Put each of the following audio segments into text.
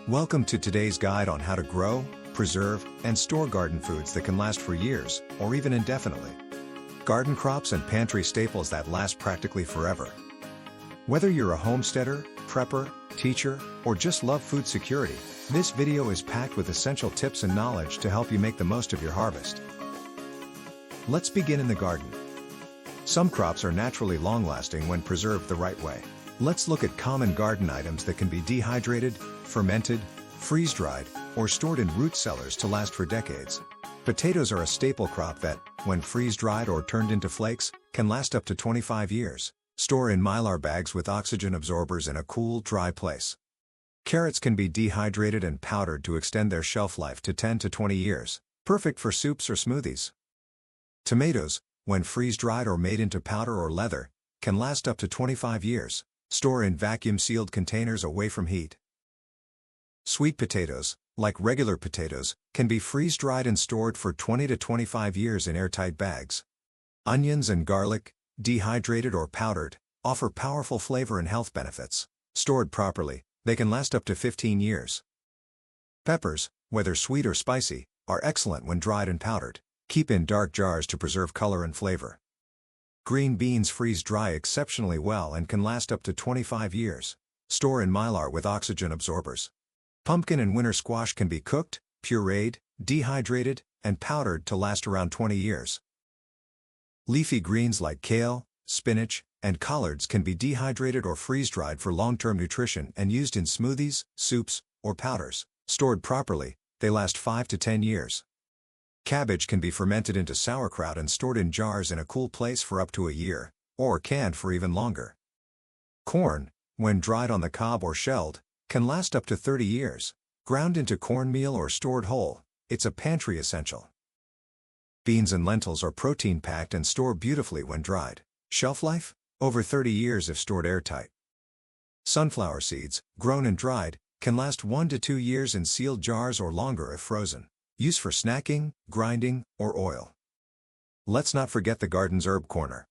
Welcome to today's guide on how to grow, preserve, and store garden foods that can last for years, or even indefinitely. Garden crops and pantry staples that last practically forever. Whether you're a homesteader, prepper, teacher, or just love food security, this video is packed with essential tips and knowledge to help you make the most of your harvest. Let's begin in the garden. Some crops are naturally long-lasting when preserved the right way. Let's look at common garden items that can be dehydrated, fermented, freeze-dried, or stored in root cellars to last for decades. Potatoes are a staple crop that, when freeze-dried or turned into flakes, can last up to 25 years. Store in mylar bags with oxygen absorbers in a cool, dry place. Carrots can be dehydrated and powdered to extend their shelf life to 10 to 20 years, perfect for soups or smoothies. Tomatoes, when freeze-dried or made into powder or leather, can last up to 25 years. Store in vacuum-sealed containers away from heat. Sweet potatoes, like regular potatoes, can be freeze-dried and stored for 20 to 25 years in airtight bags. Onions and garlic, dehydrated or powdered, offer powerful flavor and health benefits. Stored properly, they can last up to 15 years. Peppers, whether sweet or spicy, are excellent when dried and powdered. Keep in dark jars to preserve color and flavor. Green beans freeze-dry exceptionally well and can last up to 25 years. Store in mylar with oxygen absorbers. Pumpkin and winter squash can be cooked, pureed, dehydrated, and powdered to last around 20 years. Leafy greens like kale, spinach, and collards can be dehydrated or freeze-dried for long-term nutrition and used in smoothies, soups, or powders. Stored properly, they last 5 to 10 years. Cabbage can be fermented into sauerkraut and stored in jars in a cool place for up to a year, or canned for even longer. Corn, when dried on the cob or shelled, can last up to 30 years. Ground into cornmeal or stored whole, it's a pantry essential. Beans and lentils are protein-packed and store beautifully when dried. Shelf life? Over 30 years if stored airtight. Sunflower seeds, grown and dried, can last 1 to 2 years in sealed jars or longer if frozen. Use for snacking, grinding, or oil. Let's not forget the garden's herb corner.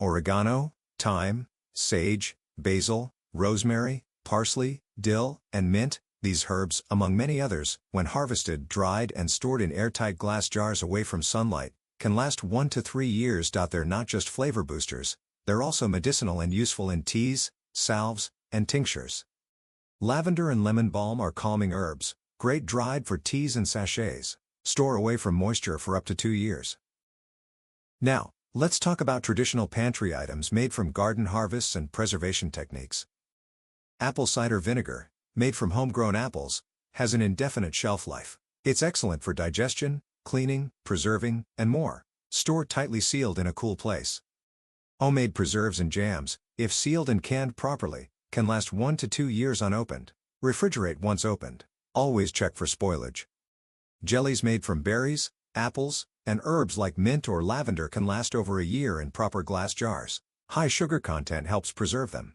Oregano, thyme, sage, basil, rosemary, parsley, dill, and mint, these herbs, among many others, when harvested, dried, and stored in airtight glass jars away from sunlight, can last 1 to 3 years. They're not just flavor boosters, they're also medicinal and useful in teas, salves, and tinctures. Lavender and lemon balm are calming herbs, great dried for teas and sachets. Store away from moisture for up to 2 years. Now, let's talk about traditional pantry items made from garden harvests and preservation techniques. Apple cider vinegar, made from homegrown apples, has an indefinite shelf life. It's excellent for digestion, cleaning, preserving, and more. Store tightly sealed in a cool place. Homemade preserves and jams, if sealed and canned properly, can last 1 to 2 years unopened. Refrigerate once opened. Always check for spoilage. Jellies made from berries, apples, and herbs like mint or lavender can last over a year in proper glass jars. High sugar content helps preserve them.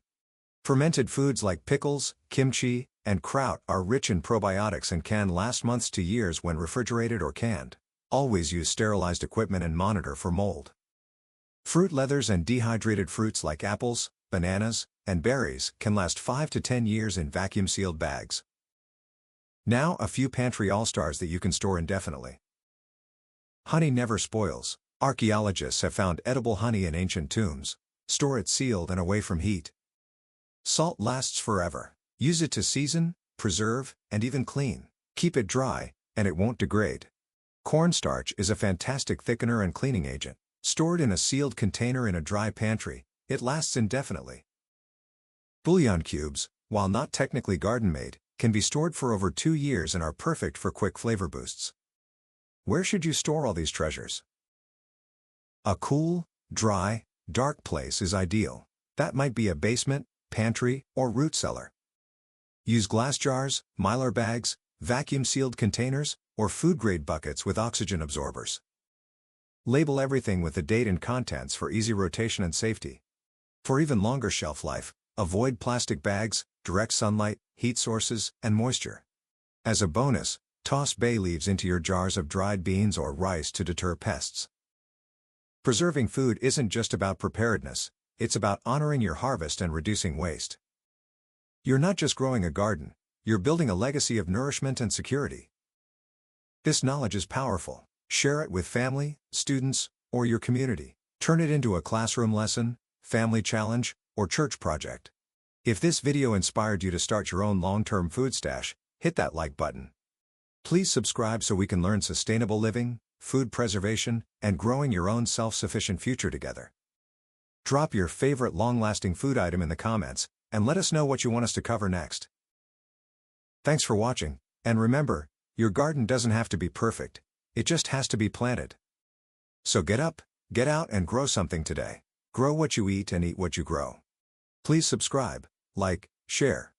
Fermented foods like pickles, kimchi, and kraut are rich in probiotics and can last months to years when refrigerated or canned. Always use sterilized equipment and monitor for mold. Fruit leathers and dehydrated fruits like apples, bananas, and berries can last 5 to 10 years in vacuum-sealed bags. Now a few pantry all-stars that you can store indefinitely. Honey never spoils. Archaeologists have found edible honey in ancient tombs. Store it sealed and away from heat. Salt lasts forever. Use it to season, preserve, and even clean. Keep it dry, and it won't degrade. Cornstarch is a fantastic thickener and cleaning agent. Stored in a sealed container in a dry pantry, it lasts indefinitely. Bouillon cubes, while not technically garden-made, can be stored for over 2 years and are perfect for quick flavor boosts. Where should you store all these treasures? A cool, dry, dark place is ideal. That might be a basement, pantry, or root cellar. Use glass jars, mylar bags, vacuum-sealed containers, or food-grade buckets with oxygen absorbers. Label everything with the date and contents for easy rotation and safety. For even longer shelf life, avoid plastic bags, direct sunlight, heat sources, and moisture. As a bonus, toss bay leaves into your jars of dried beans or rice to deter pests. Preserving food isn't just about preparedness, it's about honoring your harvest and reducing waste. You're not just growing a garden, you're building a legacy of nourishment and security. This knowledge is powerful. Share it with family, students, or your community. Turn it into a classroom lesson, family challenge, or church project. If this video inspired you to start your own long-term food stash, hit that like button. Please subscribe so we can learn sustainable living, food preservation, and growing your own self-sufficient future together. Drop your favorite long-lasting food item in the comments, and let us know what you want us to cover next. Thanks for watching, and remember, your garden doesn't have to be perfect, it just has to be planted. So get up, get out and grow something today. Grow what you eat and eat what you grow. Please subscribe, like, share,